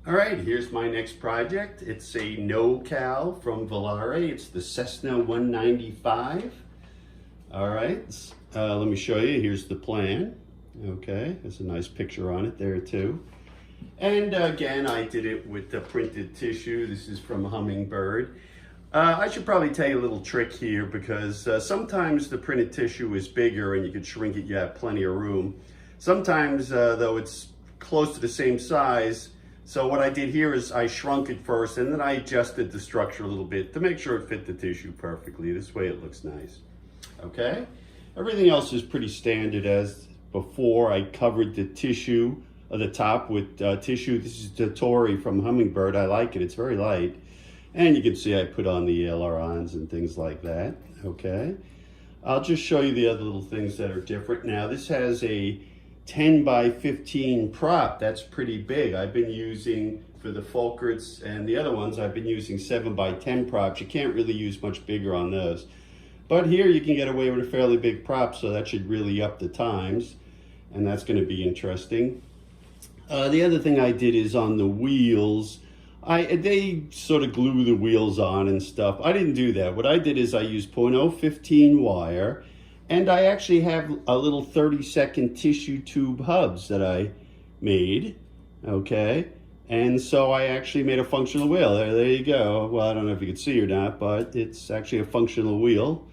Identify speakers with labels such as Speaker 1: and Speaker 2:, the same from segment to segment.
Speaker 1: All right, here's my next project. It's a no-cal from Volare. It's the Cessna 195. All right, let me show you. Here's the plan. Okay, there's a nice picture on it there too. And again, I did it with the printed tissue. This is from Hummingbird. I should probably tell you a little trick here because sometimes the printed tissue is bigger and you could shrink it, you have plenty of room. Sometimes, though, it's close to the same size. So what I did here is I shrunk it first and then I adjusted the structure a little bit to make sure it fit the tissue perfectly. This way it looks nice. Okay? Everything else is pretty standard as before. I covered the tissue at the top with tissue. This is the Tory from Hummingbird. I like it. It's very light. And you can see I put on the ailerons and things like that. Okay? I'll just show you the other little things that are different. Now this has a 10 by 15 prop. That's pretty big. I've been using, for the Fulcrets and the other ones, I've been using 7 by 10 props. You can't really use much bigger on those. But here you can get away with a fairly big prop, so that should really up the times. And that's going to be interesting. The other thing I did is on the wheels, they sort of glue the wheels on and stuff. I didn't do that. What I did is I used .015 wire, and I actually have a little 30-second tissue tube hubs that I made, okay? And so I actually made a functional wheel. There you go. Well, I don't know if you can see or not, but it's actually a functional wheel.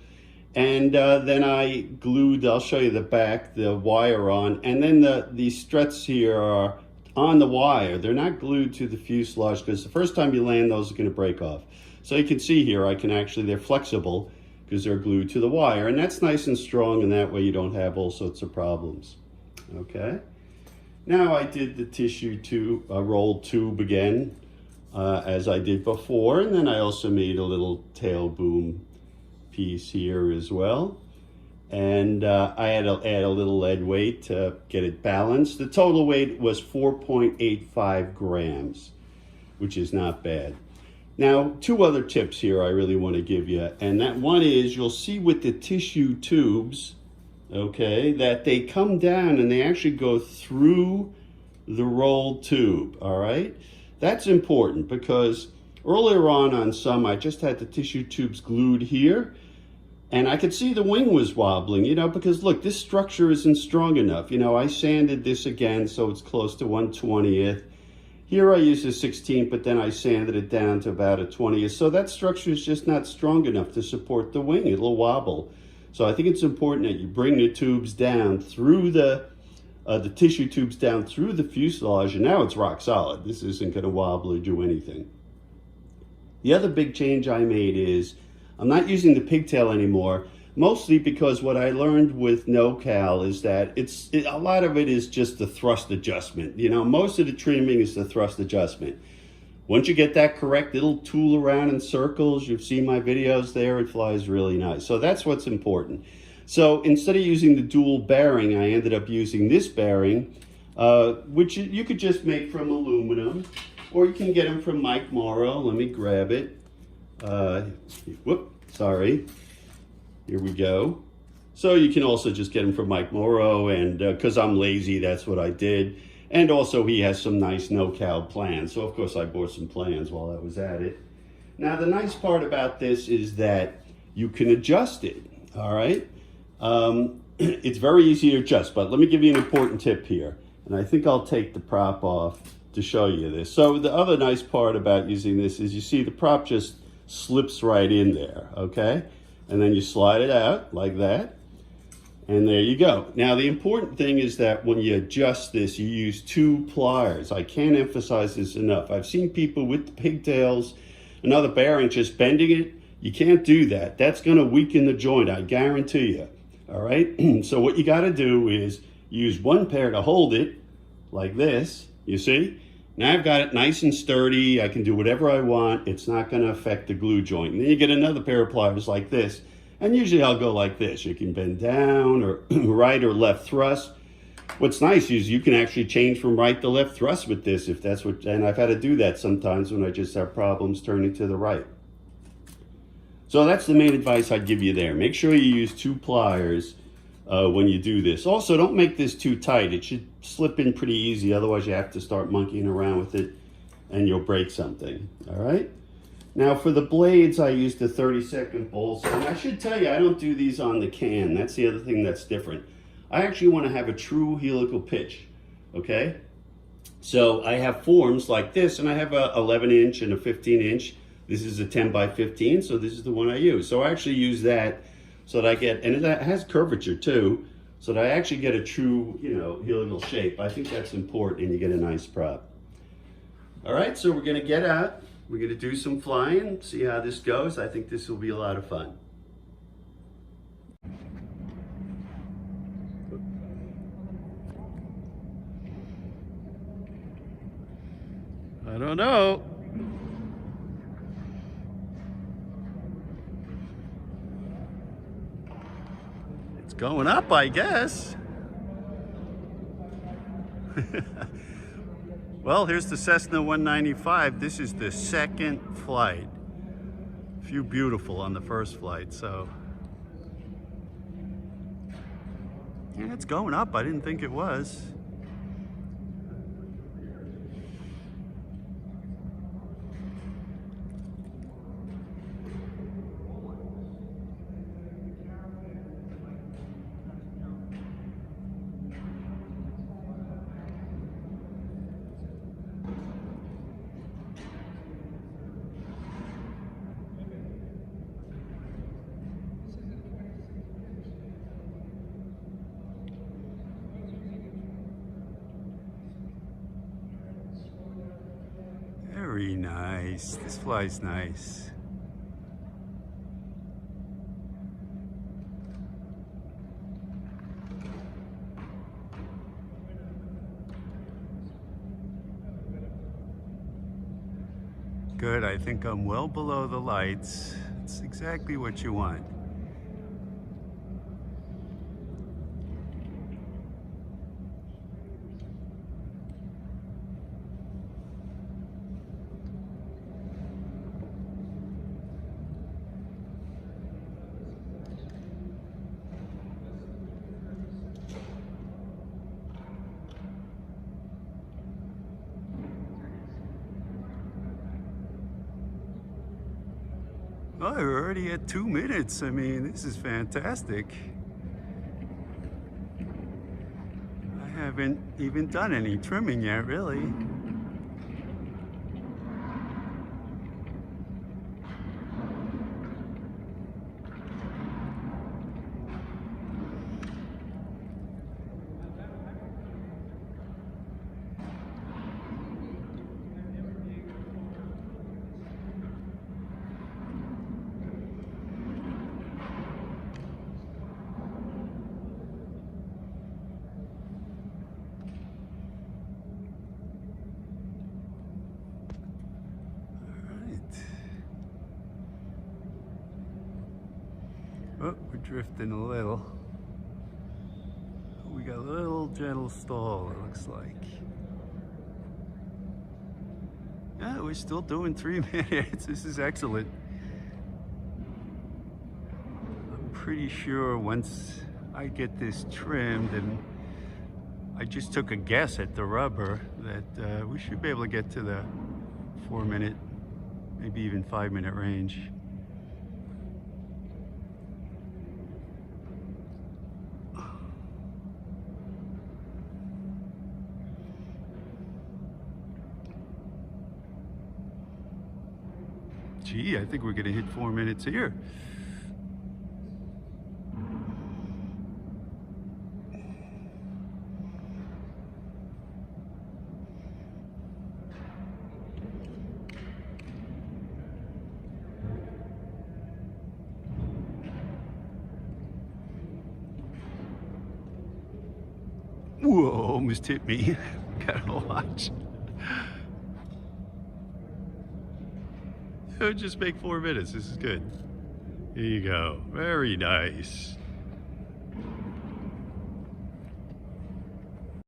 Speaker 1: And then I glued, I'll show you the back, the wire on, and then these struts here are on the wire. They're not glued to the fuselage because the first time you land, those are going to break off. So you can see here, they're flexible because they're glued to the wire, and that's nice and strong, and that way you don't have all sorts of problems. Okay. Now I did the tissue tube, rolled tube again, as I did before, and then I also made a little tail boom piece here as well. And I had to add a little lead weight to get it balanced. The total weight was 4.85 grams, which is not bad. Now, two other tips here I really want to give you, and that one is you'll see with the tissue tubes, okay, that they come down and they actually go through the rolled tube, all right? That's important because earlier on some, I just had the tissue tubes glued here, and I could see the wing was wobbling, because look, this structure isn't strong enough. I sanded this again so it's close to 1/20th. Here I used a 16th, but then I sanded it down to about a 20th. So that structure is just not strong enough to support the wing. It'll wobble. So I think it's important that you bring the tubes down through the tissue tubes down through the fuselage, and now it's rock solid. This isn't going to wobble or do anything. The other big change I made is I'm not using the pigtail anymore, mostly because what I learned with no-cal is that a lot of it is just the thrust adjustment. Most of the trimming is the thrust adjustment. Once you get that correct, it'll tool around in circles. You've seen my videos there. It flies really nice. So that's what's important. So instead of using the dual bearing, I ended up using this bearing, which you could just make from aluminum, or you can get them from Mike Morrow. Let me grab it. Sorry. Here we go. So you can also just get them from Mike Morrow, and because I'm lazy, that's what I did. And also he has some nice no-cal plans. So of course I bought some plans while I was at it. Now the nice part about this is that you can adjust it, all right? It's very easy to adjust, but let me give you an important tip here. And I think I'll take the prop off to show you this. So the other nice part about using this is you see the prop just slips right in there, okay? And then you slide it out like that, and there you go. Now the important thing is that when you adjust this, you use 2 pliers. I can't emphasize this enough. I've seen people with the pigtails, another bearing, just bending it. You can't do that. That's gonna weaken the joint, I guarantee you, all right? So what you gotta do is use 1 pair to hold it, like this, you see? Now I've got it nice and sturdy. I can do whatever I want. It's not going to affect the glue joint. And then you get another pair of pliers like this. And usually I'll go like this. You can bend down or right or left thrust. What's nice is you can actually change from right to left thrust with this if that's what, and I've had to do that sometimes when I just have problems turning to the right. So that's the main advice I'd give you there. Make sure you use 2 pliers when you do this. Also, don't make this too tight. It should slip in pretty easy. Otherwise, you have to start monkeying around with it and you'll break something, all right? Now for the blades, I used a 32nd bolt. And I should tell you, I don't do these on the can. That's the other thing that's different. I actually want to have a true helical pitch, okay? So I have forms like this, and I have a 11-inch and a 15-inch. This is a 10 by 15, so this is the one I use. So I actually use that so that I get, and it has curvature too, so that I actually get a true, you know, helical shape. I think that's important, and you get a nice prop. All right, so we're gonna get out. We're gonna do some flying, see how this goes. I think this will be a lot of fun. I don't know. It's going up, I guess. Well, here's the Cessna 195. This is the second flight. A few beautiful on the first flight, so. Yeah, it's going up. I didn't think it was. Very nice. This flies nice. Good. I think I'm well below the lights. It's exactly what you want. Oh, we're already at 2 minutes. I mean, this is fantastic. I haven't even done any trimming yet, really. Oh, we're drifting a little. We got a little gentle stall, it looks like. Yeah, we're still doing 3 minutes. This is excellent. I'm pretty sure once I get this trimmed, and I just took a guess at the rubber, that we should be able to get to the 4 minute, maybe even 5 minute range. Gee, I think we're gonna hit 4 minutes here. Whoa, almost hit me. Gotta watch. Just make 4 minutes. This is good. Here you go. Very nice.